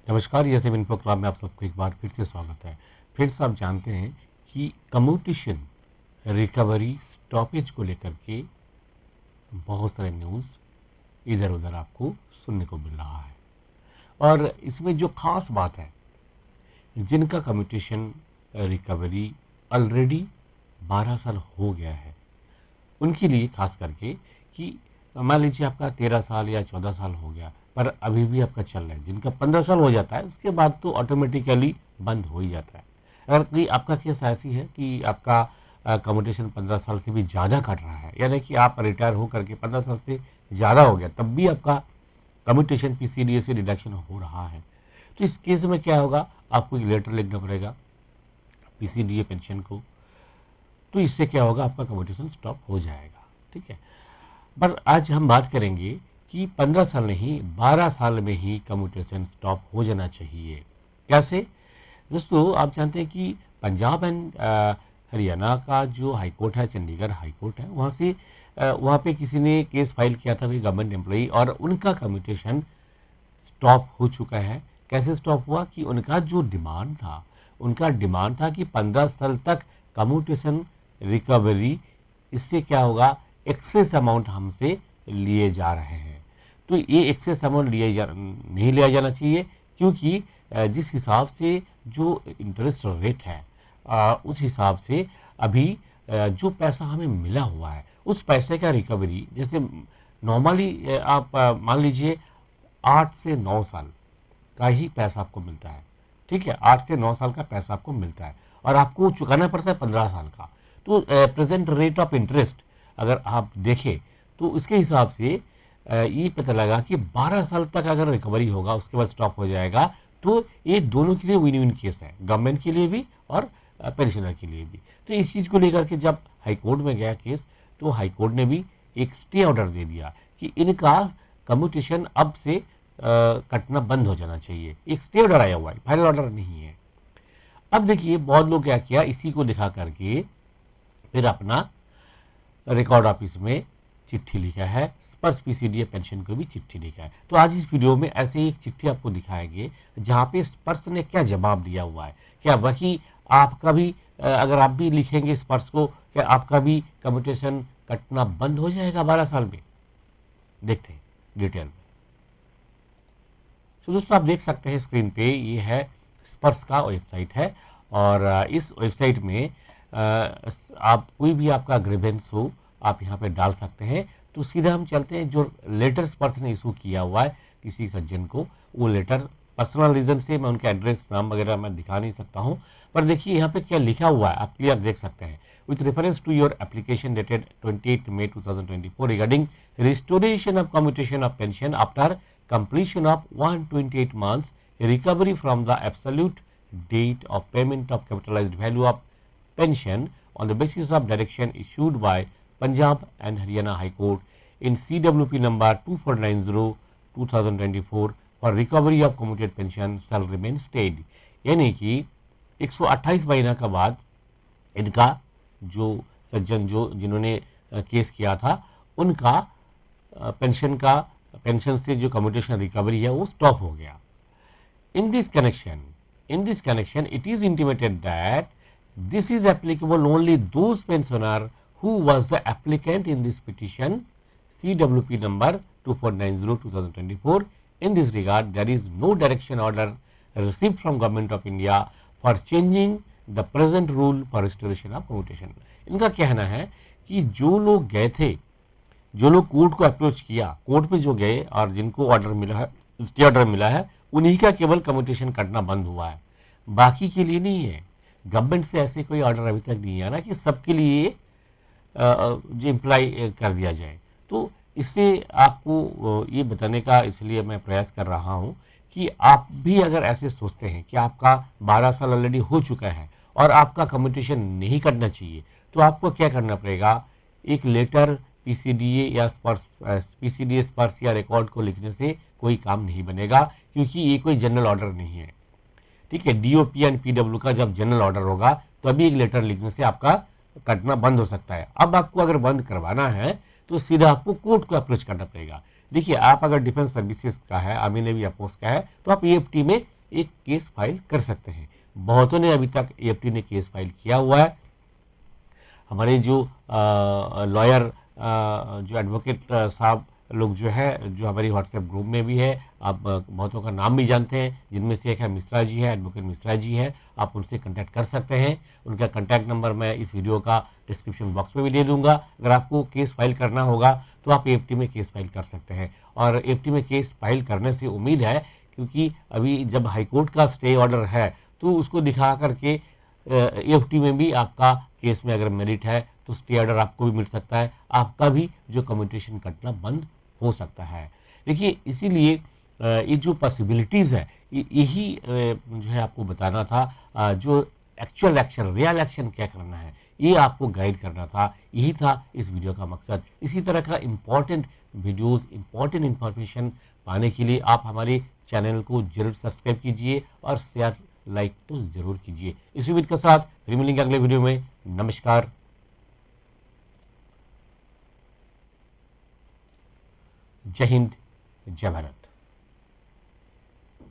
नमस्कार, ये seven info club में आप सबको एक बार फिर से स्वागत है। फ्रेंड्स, आप जानते हैं कि कम्यूटेशन रिकवरी स्टॉपेज को लेकर के बहुत सारे न्यूज़ इधर उधर आपको सुनने को मिल रहा है। और इसमें जो खास बात है, जिनका कम्यूटेशन रिकवरी ऑलरेडी 12 साल हो गया है, उनके लिए खास करके कि मान लीजिए आपका 13 साल या 14 साल हो गया पर अभी भी आपका चल रहा है। जिनका 15 साल हो जाता है उसके बाद तो ऑटोमेटिकली बंद हो ही जाता है। अगर कोई आपका केस ऐसी है कि आपका कम्यूटेशन 15 साल से भी ज़्यादा कट रहा है, यानी कि आप रिटायर हो करके 15 साल से ज़्यादा हो गया, तब भी आपका कम्यूटेशन पीसीडीए से डिडक्शन हो रहा है, तो इस केस में क्या होगा, आपको एक लेटर लिखना पड़ेगा पीसीडीए पेंशन को। तो इससे क्या होगा, आपका कम्यूटेशन स्टॉप हो जाएगा। ठीक है, पर आज हम बात करेंगे कि 15 साल नहीं 12 साल में ही कम्यूटेशन स्टॉप हो जाना चाहिए। कैसे? दोस्तों, आप जानते हैं कि पंजाब एंड हरियाणा का जो हाई कोर्ट है, चंडीगढ़ हाई कोर्ट है, वहाँ से वहाँ पे किसी ने केस फाइल किया था, कोई गवर्नमेंट एम्प्लॉई, और उनका कम्यूटेशन स्टॉप हो चुका है। कैसे स्टॉप हुआ कि उनका डिमांड था कि 15 साल तक कम्यूटेशन रिकवरी, इससे क्या होगा, एक्सेस अमाउंट हमसे लिए जा रहे हैं। तो ये एक्सेस अमाउंट नहीं लिया जाना चाहिए, क्योंकि जिस हिसाब से जो इंटरेस्ट रेट है, उस हिसाब से अभी जो पैसा हमें मिला हुआ है उस पैसे का रिकवरी, जैसे नॉर्मली आप मान लीजिए 8 से 9 साल का ही पैसा आपको मिलता है। ठीक है, 8 से 9 साल का पैसा आपको मिलता है और आपको चुकाना पड़ता है 15 साल का। तो प्रेजेंट रेट ऑफ इंटरेस्ट अगर आप देखें तो उसके हिसाब से ये पता लगा कि 12 साल तक अगर रिकवरी होगा उसके बाद स्टॉप हो जाएगा। तो ये दोनों के लिए विन विन केस है, गवर्नमेंट के लिए भी और पेंशनर के लिए भी। तो इस चीज़ को लेकर के जब हाई कोर्ट में गया केस, तो हाई कोर्ट ने भी एक स्टे ऑर्डर दे दिया कि इनका कम्यूटेशन अब से कटना बंद हो जाना चाहिए। एक स्टे ऑर्डर आया हुआ है, फाइनल ऑर्डर नहीं है। अब देखिए बहुत लोग क्या किया, इसी को दिखा करके फिर अपना रिकॉर्ड ऑफिस में चिट्ठी लिखा है, स्पर्श पीसीडीए पेंशन को भी चिट्ठी लिखा है। तो आज इस वीडियो में ऐसे ही एक चिट्ठी आपको दिखाएंगे जहाँ पे स्पर्श ने क्या जवाब दिया हुआ है। क्या वही आपका भी अगर आप भी लिखेंगे स्पर्श को, क्या आपका भी कम्यूटेशन कटना बंद हो जाएगा 12 साल में? देखते हैं डिटेल में। तो दोस्तों, आप देख सकते हैं स्क्रीन पे, ये है स्पर्श का वेबसाइट है और इस वेबसाइट में आप कोई भी आपका ग्रीवेंस हो आप यहाँ पे डाल सकते हैं। तो सीधा हम चलते हैं, जो लेटर स्पर्श ने इशू किया हुआ है किसी सज्जन को, वो लेटर पर्सनल रीज़न से मैं उनका एड्रेस नाम वगैरह मैं दिखा नहीं सकता हूँ, पर देखिए यहाँ पे क्या लिखा हुआ है, आप क्लियर देख सकते हैं। With reference to your application dated 28 May 2024 regarding restoration of commutation of pension after completion of 128 months recovery from the absolute date of payment of capitalized value of pension on the basis of direction issued by Punjab and Haryana High Court in CWP number 2490/2024 for recovery of commuted pension shall remain stayed। यानी कि 128 महीना का बाद इनका जो सज्जन जिन्होंने case किया था, उनका पेंशन से जो कम्यूटेशन रिकवरी है वो स्टॉप हो गया। In this connection it is intimated that this is applicable only those pensioner who was the applicant in this petition CWP number 2490/2024। In this regard, there is no direction order received from Government of India for changing the present rule for restoration of commutation। इनका कहना है कि जो लोग गए थे, जो लोग कोर्ट को अप्रोच किया, कोर्ट पे जो गए और जिनको ऑर्डर मिला है, स्टे ऑर्डर मिला है, उन्हीं का केवल कम्यूटेशन कटना बंद हुआ है, बाकी के लिए नहीं है। गवर्नमेंट से ऐसे कोई ऑर्डर अभी तक नहीं आया ना कि सबके लिए जो इम्प्लाई कर दिया जाए। तो इससे आपको ये बताने का इसलिए मैं प्रयास कर रहा हूँ कि आप भी अगर ऐसे सोचते हैं कि आपका 12 साल ऑलरेडी हो चुका है और आपका कम्यूटेशन नहीं करना चाहिए, तो आपको क्या करना पड़ेगा, एक लेटर पीसीडीए या पीसीडीए स्पर्श या रिकॉर्ड को लिखने से कोई काम नहीं बनेगा, क्योंकि ये कोई जनरल ऑर्डर नहीं है। ठीक है, डीओपी एंड पीडब्ल्यू का जब जनरल ऑर्डर होगा तो अभी एक लेटर लिखने से आपका कटना बंद हो सकता है। अब आपको अगर बंद करवाना है तो सीधा आपको कोर्ट को अप्रोच करना पड़ेगा। देखिए, आप अगर डिफेंस सर्विसेज का है, आर्मी नेवी एयरफोर्स का है, तो आप ईएफटी में एक केस फाइल कर सकते हैं। बहुतों ने अभी तक एएफटी ने केस फाइल किया हुआ है। हमारे जो लॉयर जो एडवोकेट साहब लोग जो है, जो हमारी व्हाट्सएप ग्रुप में भी है, आप बहुतों का नाम भी जानते हैं, जिनमें से एक है मिश्रा जी है, एडवोकेट मिश्रा जी है। आप उनसे कांटेक्ट कर सकते हैं। उनका कांटेक्ट नंबर मैं इस वीडियो का डिस्क्रिप्शन बॉक्स में भी दे दूंगा। अगर आपको केस फाइल करना होगा तो आप एएफटी में केस फाइल कर सकते हैं। और एएफटी में केस फाइल करने से उम्मीद है, क्योंकि अभी जब हाईकोर्ट का स्टे ऑर्डर है तो उसको दिखा करके एएफटी में भी आपका केस में अगर मेरिट है तो स्टे ऑर्डर आपको भी मिल सकता है, आपका भी जो कम्युनिकेशन कटना बंद हो सकता है। देखिए, इसीलिए ये जो पॉसिबिलिटीज़ है, यही जो है आपको बताना था। जो एक्चुअल एक्शन, रियल एक्शन क्या करना है, ये आपको गाइड करना था। यही था इस वीडियो का मकसद। इसी तरह का इम्पॉर्टेंट वीडियोस, इम्पॉर्टेंट इन्फॉर्मेशन पाने के लिए आप हमारे चैनल को जरूर सब्सक्राइब कीजिए और शेयर लाइक तो ज़रूर कीजिए। इसी वीडियो के साथ फिर मिलेंगे अगले वीडियो में। नमस्कार। जय हिंद, जय भारत।